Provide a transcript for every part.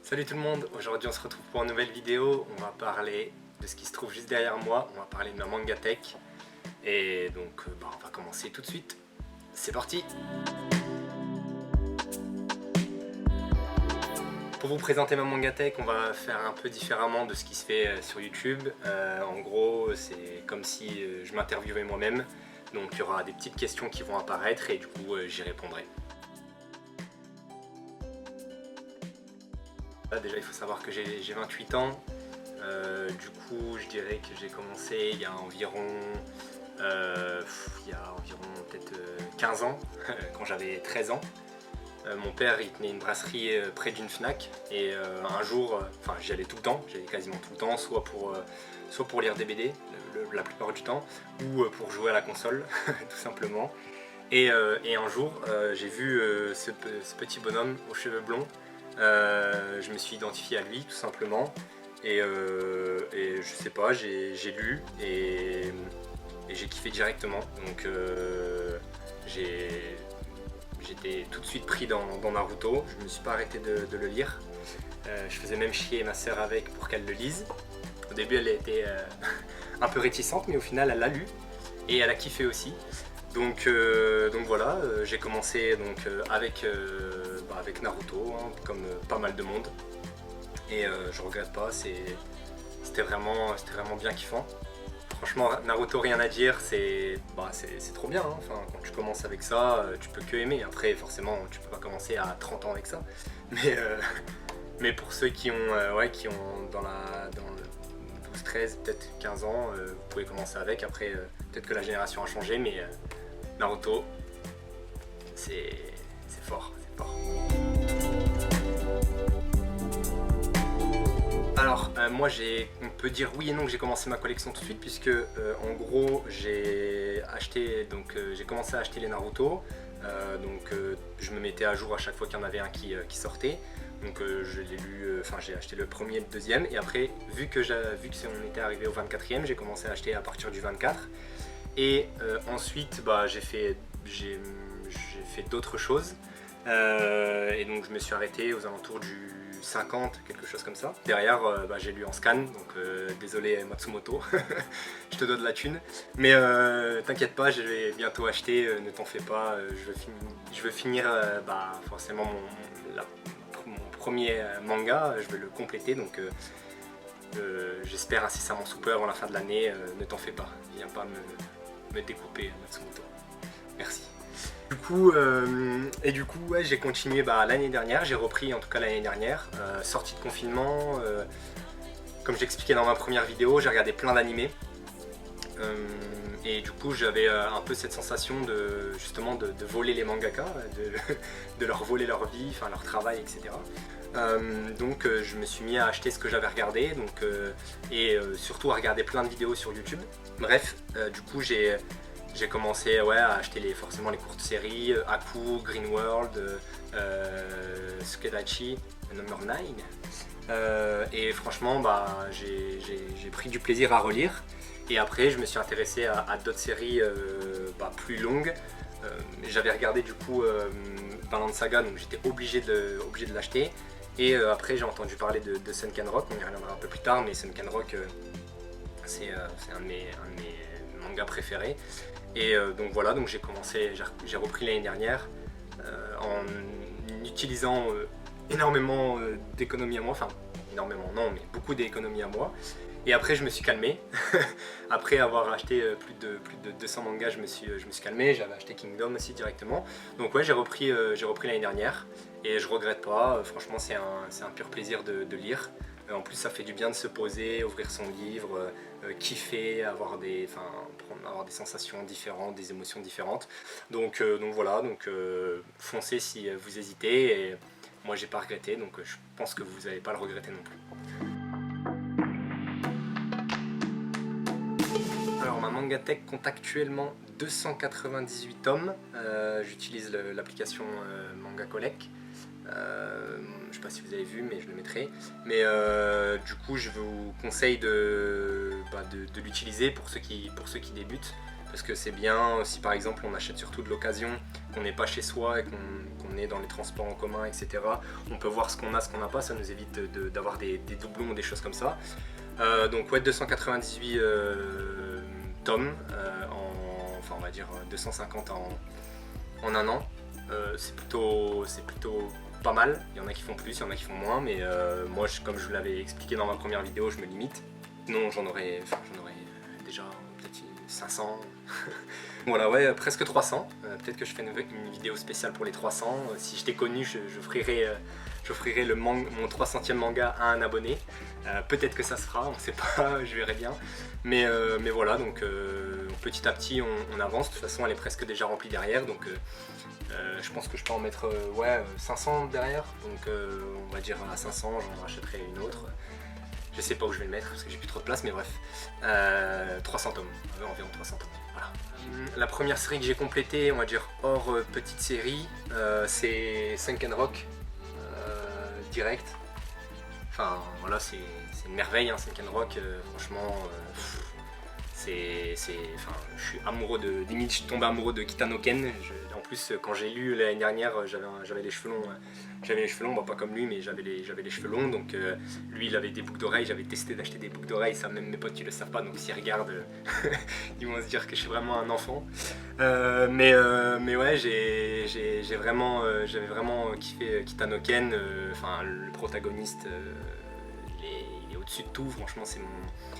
Salut tout le monde, aujourd'hui on se retrouve pour une nouvelle vidéo. On va parler de ce qui se trouve juste derrière moi, on va parler de ma MangaTech. Et donc on va commencer tout de suite. C'est parti! Pour vous présenter ma MangaTech, on va faire un peu différemment de ce qui se fait sur YouTube. En gros, c'est comme si je m'interviewais moi-même. Donc il y aura des petites questions qui vont apparaître et du coup j'y répondrai. Là, déjà il faut savoir que j'ai 28 ans. Du coup je dirais que j'ai commencé il y a environ peut-être 15 ans, quand j'avais 13 ans. Mon père il tenait une brasserie près d'une Fnac et un jour, j'y allais tout le temps, j'y allais quasiment tout le temps, soit pour lire des BD la plupart du temps, ou pour jouer à la console tout simplement. Et un jour j'ai vu ce petit bonhomme aux cheveux blonds. Je me suis identifié à lui tout simplement et je sais pas, j'ai lu et j'ai kiffé directement, donc j'étais tout de suite pris dans Naruto. Je me suis pas arrêté de le lire. Je faisais même chier ma soeur avec pour qu'elle le lise. Au début elle était un peu réticente, mais au final elle l'a lu et elle a kiffé aussi. Donc voilà, j'ai commencé avec Naruto, hein, comme pas mal de monde. Et je regrette pas, c'était vraiment bien kiffant. Franchement, Naruto, rien à dire, c'est trop bien, hein. Enfin, quand tu commences avec ça, tu peux que aimer. Après, forcément, tu peux pas commencer à 30 ans avec ça. Mais pour ceux qui ont dans le 12, 13, peut-être 15 ans, vous pouvez commencer avec. Après, peut-être que la génération a changé, mais Naruto, c'est fort, c'est fort. Alors moi on peut dire oui et non que j'ai commencé ma collection tout de suite, puisque en gros j'ai commencé à acheter les Naruto, je me mettais à jour à chaque fois qu'il y en avait un qui sortait, donc je l'ai lu, j'ai acheté le premier et le deuxième, et après vu que on était arrivé au 24e, j'ai commencé à acheter à partir du 24, et ensuite j'ai fait d'autres choses, et donc je me suis arrêté aux alentours du 50, quelque chose comme ça. Derrière, j'ai lu en scan, donc désolé Matsumoto, je te dois de la thune. Mais t'inquiète pas, je vais bientôt acheter, ne t'en fais pas, je veux finir forcément mon premier manga, je vais le compléter, donc j'espère incessamment sous peu avant la fin de l'année, ne t'en fais pas, viens pas me découper Matsumoto. Merci. Du coup, ouais, j'ai continué l'année dernière, j'ai repris en tout cas l'année dernière, sortie de confinement, comme j'expliquais dans ma première vidéo, j'ai regardé plein d'animés, et du coup j'avais un peu cette sensation de voler les mangaka, de leur voler leur vie, leur travail, etc. Donc je me suis mis à acheter ce que j'avais regardé, et surtout à regarder plein de vidéos sur YouTube. Bref, du coup j'ai commencé à acheter forcément les courtes séries, Aku, Green World, Sukedachi, Number 9. Et franchement, j'ai pris du plaisir à relire. Et après, je me suis intéressé à d'autres séries plus longues. J'avais regardé du coup Vinland Saga, donc j'étais obligé de l'acheter. Et après, j'ai entendu parler de Sunken Rock, on y reviendra un peu plus tard, mais Sunken Rock, c'est un de mes mangas préférés. Et donc voilà, j'ai repris l'année dernière en utilisant énormément d'économies à moi, enfin énormément non, mais beaucoup d'économies à moi. Et après je me suis calmé, après avoir acheté plus de 200 mangas, je me suis calmé, j'avais acheté Kingdom aussi directement. Donc ouais, j'ai repris l'année dernière et je regrette pas, franchement c'est un pur plaisir de lire. En plus ça fait du bien de se poser, ouvrir son livre, kiffer, avoir des sensations différentes, des émotions différentes. Donc voilà, foncez si vous hésitez, et moi j'ai pas regretté, donc je pense que vous n'allez pas le regretter non plus. Alors ma MangaTech compte actuellement 298 tomes, j'utilise l'application Manga Collect. Je sais pas si vous avez vu, mais je le mettrai. Mais du coup, je vous conseille de l'utiliser pour ceux qui débutent, parce que c'est bien si par exemple on achète surtout de l'occasion, qu'on n'est pas chez soi et qu'on lorsqu'on est dans les transports en commun, etc. On peut voir ce qu'on a, ce qu'on n'a pas, ça nous évite d'avoir des doublons ou des choses comme ça. Donc ouais, 298 tomes, enfin on va dire 250 en un an. C'est plutôt pas mal. Il y en a qui font plus, il y en a qui font moins, mais moi, comme je vous l'avais expliqué dans ma première vidéo, je me limite. Sinon, j'en aurais déjà peut-être 500. Voilà, ouais, presque 300. Peut-être que je fais une vidéo spéciale pour les 300. Si je t'ai connu, j'offrirai mon 300e manga à un abonné. Peut-être que ça se fera, on ne sait pas, je verrai bien. Mais voilà, donc petit à petit, on avance. De toute façon, elle est presque déjà remplie derrière. Donc je pense que je peux en mettre 500 derrière. Donc on va dire à 500, j'en rachèterai une autre. Je sais pas où je vais le mettre parce que j'ai plus trop de place, mais bref. 300 tomes, environ 300 tomes. Voilà. La première série que j'ai complétée, on va dire hors petite série, c'est Sunken Rock direct. Enfin voilà, c'est une merveille, hein, Sunken Rock, franchement. Enfin, je suis amoureux limite je suis tombé amoureux de Kitano Ken. En plus, quand j'ai lu l'année dernière, j'avais les cheveux longs, bon, pas comme lui, mais j'avais les cheveux longs, donc lui il avait des boucles d'oreilles, j'avais testé d'acheter des boucles d'oreilles, ça même mes potes ils le savent pas, donc s'ils regardent, ils vont se dire que je suis vraiment un enfant. Mais ouais, j'avais vraiment kiffé Kitano Ken, enfin le protagoniste. Il est au-dessus de tout, franchement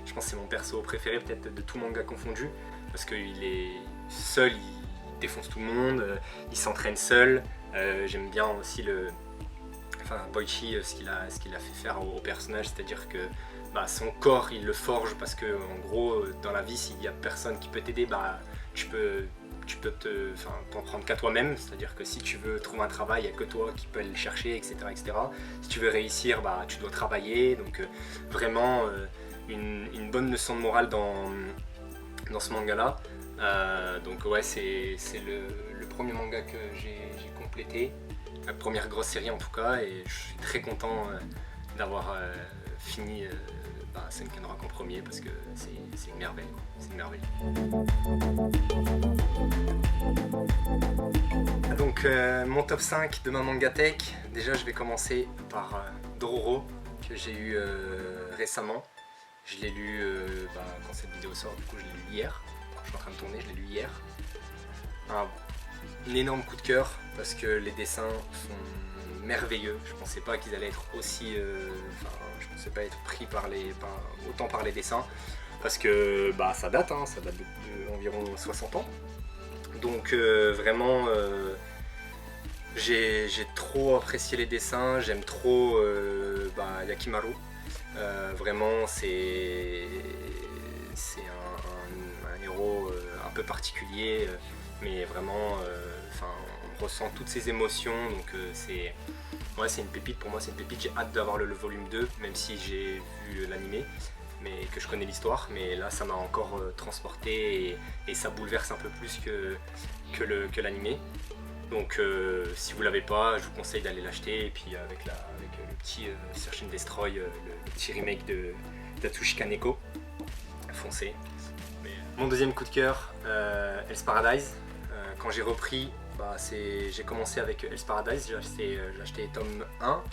je pense que c'est mon perso préféré peut-être de tout manga confondu, parce qu'il est seul, il défonce tout le monde, il s'entraîne seul, j'aime bien aussi Boichi, ce qu'il a fait faire au personnage, c'est-à-dire que son corps il le forge, parce que en gros dans la vie s'il y a personne qui peut t'aider, tu peux t'en prendre qu'à toi-même, c'est-à-dire que si tu veux trouver un travail, il n'y a que toi qui peux aller le chercher, etc., etc. Si tu veux réussir, tu dois travailler, donc vraiment une bonne leçon de morale dans ce manga-là. Donc ouais, c'est le premier manga que j'ai complété, la première grosse série en tout cas, et je suis très content d'avoir fini Sunken Rock en premier, parce que c'est une merveille, c'est une merveille. Donc mon top 5 de ma mangatech, déjà je vais commencer par Dororo, que j'ai eu récemment. Je l'ai lu quand cette vidéo sort, du coup je l'ai lu hier, quand je suis en train de tourner, je l'ai lu hier. Un énorme coup de cœur, parce que les dessins sont merveilleux. Je pensais pas qu'ils allaient être aussi... je pensais pas être pris autant par les dessins, parce que ça date de environ 60 ans. Donc vraiment, j'ai trop apprécié les dessins, j'aime trop Yakimaru. Vraiment, c'est un héros un peu particulier, mais vraiment, on ressent toutes ses émotions, donc c'est une pépite pour moi, c'est une pépite. J'ai hâte d'avoir le volume 2, même si j'ai vu l'animé, mais que je connais l'histoire, mais là ça m'a encore transporté, et ça bouleverse un peu plus que l'animé. Donc si vous l'avez pas, je vous conseille d'aller l'acheter, et puis avec le petit Search and Destroy, le petit remake de Tatsushi Kaneko, foncez. Mon deuxième coup de cœur, Hell's Paradise. Quand j'ai repris, j'ai commencé avec Hell's Paradise, j'ai acheté tome 1,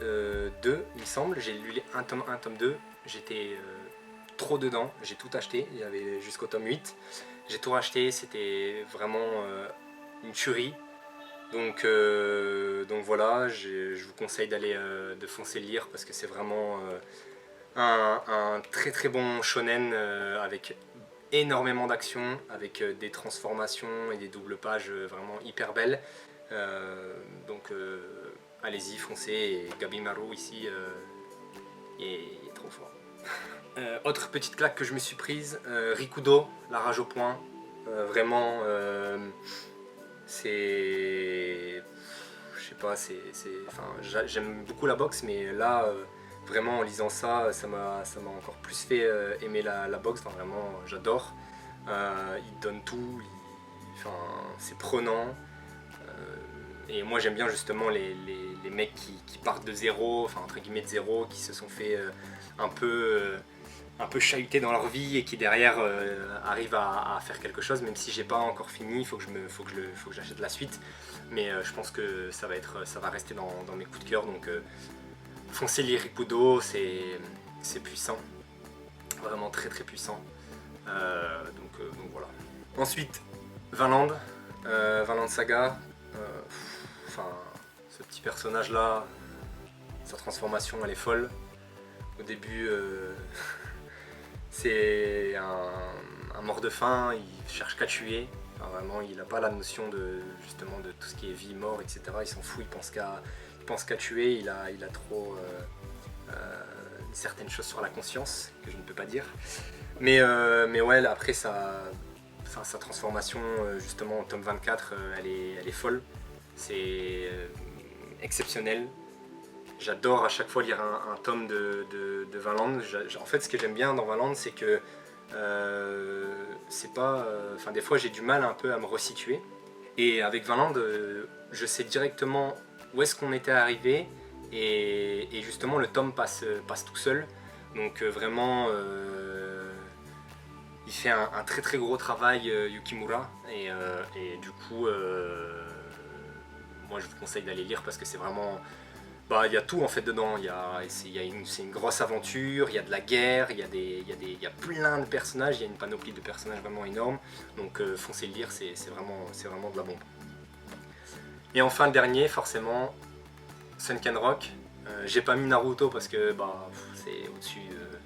2 il me semble, j'ai lu un tome 1, tome 2, j'étais trop dedans, j'ai tout acheté, il y avait jusqu'au tome 8, j'ai tout racheté, c'était vraiment une tuerie. Donc voilà, je vous conseille de foncer le lire, parce que c'est vraiment un très très bon shonen avec énormément d'action, avec des transformations et des doubles pages vraiment hyper belles. Donc allez-y, foncez, et Gabimaru ici est trop fort. Autre petite claque que je me suis prise, Rikudo, la rage au poing. Vraiment, c'est... Je sais pas, j'aime beaucoup la boxe, mais là, vraiment en lisant ça, ça m'a encore plus fait aimer la boxe. Enfin, vraiment, j'adore. Il donne tout, c'est prenant. Et moi j'aime bien justement les mecs qui partent de zéro, enfin entre guillemets de zéro, qui se sont fait un peu un peu chahutés dans leur vie et qui derrière arrivent à faire quelque chose, même si j'ai pas encore fini, il faut que j'achète la suite. Mais je pense que ça va rester dans mes coups de cœur. Donc foncez lire Ikudo, c'est puissant, vraiment très très puissant. Donc voilà. Ensuite, Vinland Saga. Enfin, ce petit personnage là, sa transformation elle est folle. Au début, c'est un mort de faim, il cherche qu'à tuer. Enfin, vraiment, il n'a pas la notion justement de tout ce qui est vie, mort, etc. Il s'en fout, il pense qu'à tuer. Il a trop certaines choses sur la conscience que je ne peux pas dire. Mais ouais, après sa transformation justement au tome 24, elle est folle. C'est exceptionnel. J'adore à chaque fois lire un tome de Vinland. En fait, ce que j'aime bien dans Vinland, c'est que c'est pas. Enfin, des fois, j'ai du mal un peu à me resituer. Et avec Vinland, je sais directement où est-ce qu'on était arrivé. Et justement, le tome passe tout seul. Donc, vraiment, il fait un très très gros travail, Yukimura. Et du coup, moi, je vous conseille d'aller lire parce que c'est vraiment. Bah, il y a tout en fait dedans, c'est une grosse aventure, il y a de la guerre, il y a plein de personnages, il y a une panoplie de personnages vraiment énorme, donc foncez le lire, c'est vraiment de la bombe. Et enfin le dernier, forcément, Sunken Rock. J'ai pas mis Naruto parce que bah, c'est au-dessus,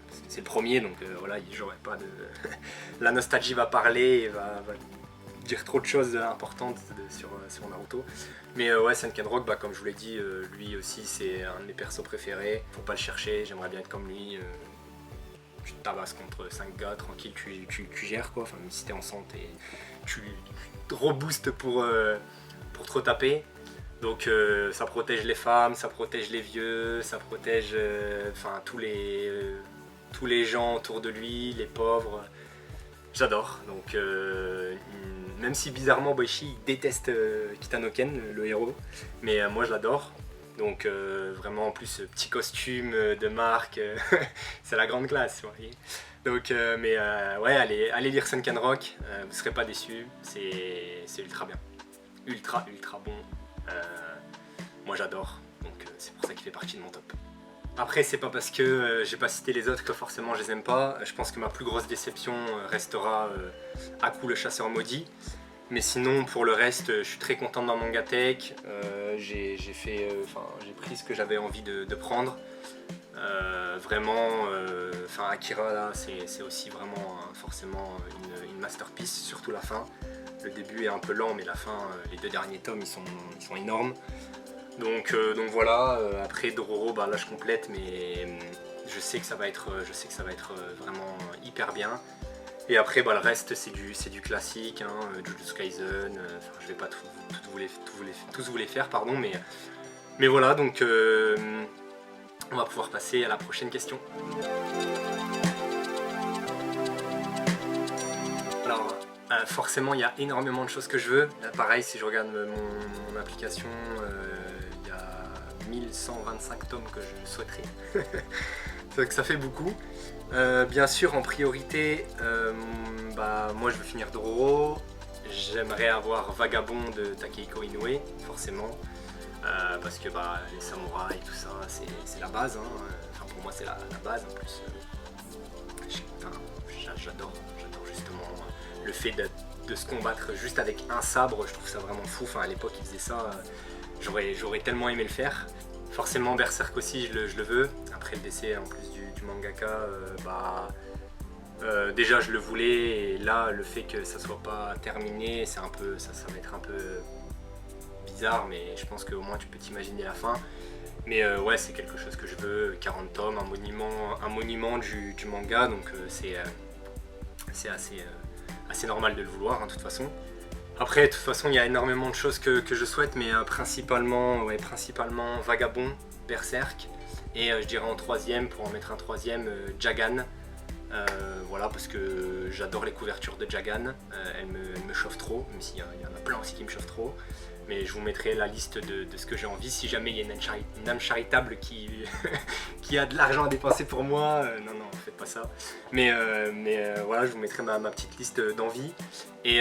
parce que c'est le premier, donc voilà, j'aurais pas de... La nostalgie va parler et va dire trop de choses importantes sur Naruto. Mais ouais, Sunken Rock, bah, comme je vous l'ai dit, lui aussi c'est un de mes persos préférés. Faut pas le chercher, j'aimerais bien être comme lui. Tu te tabasses contre 5 gars, tranquille, tu gères quoi. Enfin, même si t'es en santé, tu te reboostes pour trop taper. Donc ça protège les femmes, ça protège les vieux, ça protège enfin tous les gens autour de lui, les pauvres. J'adore. Donc même si bizarrement Boichi déteste Kitanoken, le héros, mais moi je l'adore. Donc vraiment en plus petit costume de marque, c'est la grande classe, vous voyez. Donc ouais, allez lire Sunken Rock, vous serez pas déçus, c'est ultra bien, ultra bon. Moi j'adore, donc c'est pour ça qu'il fait partie de mon top. Après, c'est pas parce que j'ai pas cité les autres que forcément je les aime pas. Je pense que ma plus grosse déception restera Aku le chasseur maudit. Mais sinon, pour le reste, je suis très content de ma Mangatech. J'ai pris ce que j'avais envie de prendre. Vraiment, Akira là, c'est aussi vraiment forcément une masterpiece, surtout la fin. Le début est un peu lent, mais la fin, les 2 derniers tomes, ils sont énormes. Donc voilà, après Dororo, bah, là je complète, mais je sais que ça va être vraiment hyper bien. Et après bah, le reste c'est du classique, hein, Jujutsu Kaisen, je vais pas tous vous les faire, pardon, mais voilà, donc on va pouvoir passer à la prochaine question. Alors forcément il y a énormément de choses que je veux. Là, pareil, si je regarde mon application, 1125 tomes que je souhaiterais. Donc ça fait beaucoup. Bien sûr, en priorité, bah, moi je veux finir Dororo. J'aimerais avoir Vagabond de Takehiko Inoue, forcément. Parce que bah, les samouraïs et tout ça, c'est la base. Hein. Enfin, pour moi, c'est la base en plus. J'adore justement le fait de se combattre juste avec un sabre. Je trouve ça vraiment fou. Enfin, à l'époque, ils faisaient ça. J'aurais tellement aimé le faire. Forcément Berserk aussi je le veux. Après le décès en plus du mangaka, déjà je le voulais, et là le fait que ça soit pas terminé, ça va être un peu bizarre, mais je pense qu'au moins tu peux t'imaginer la fin. Mais ouais, c'est quelque chose que je veux, 40 tomes, un monument du manga, donc c'est assez normal de le vouloir, hein, de toute façon. Après, de toute façon, il y a énormément de choses que je souhaite, mais principalement Vagabond, Berserk, et je dirais en troisième, pour en mettre un troisième, Jagan. Voilà, parce que j'adore les couvertures de Jagan, elles me chauffent trop, même s'il y en a plein aussi qui me chauffent trop. mais je vous mettrai la liste de ce que j'ai envie. Si jamais il y a une âme charitable qui, qui a de l'argent à dépenser pour moi, non, faites pas ça. Mais voilà, je vous mettrai ma petite liste d'envies. Et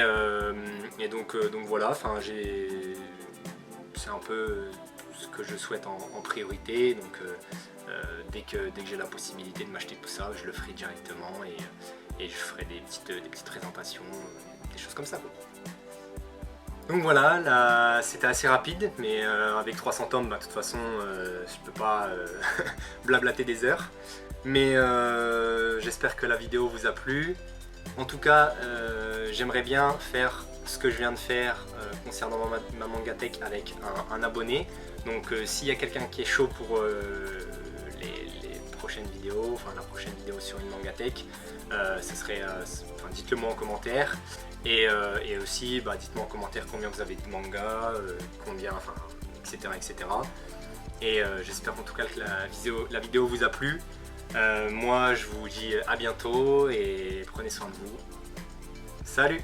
donc voilà, c'est un peu ce que je souhaite en priorité. Donc dès que j'ai la possibilité de m'acheter tout ça, je le ferai directement et je ferai des petites présentations, des choses comme ça, quoi. Donc voilà, là c'était assez rapide, mais avec 300 tomes, de toute façon je peux pas blablater des heures. Mais j'espère que la vidéo vous a plu. En tout cas, j'aimerais bien faire ce que je viens de faire concernant ma Mangatech avec un abonné. Donc s'il y a quelqu'un qui est chaud pour les prochaines vidéos, enfin la prochaine vidéo sur une Mangatech, dites-le moi en commentaire. Et aussi, dites-moi en commentaire combien vous avez de mangas, combien, etc. Et j'espère en tout cas que la vidéo vous a plu. Moi, je vous dis à bientôt et prenez soin de vous. Salut!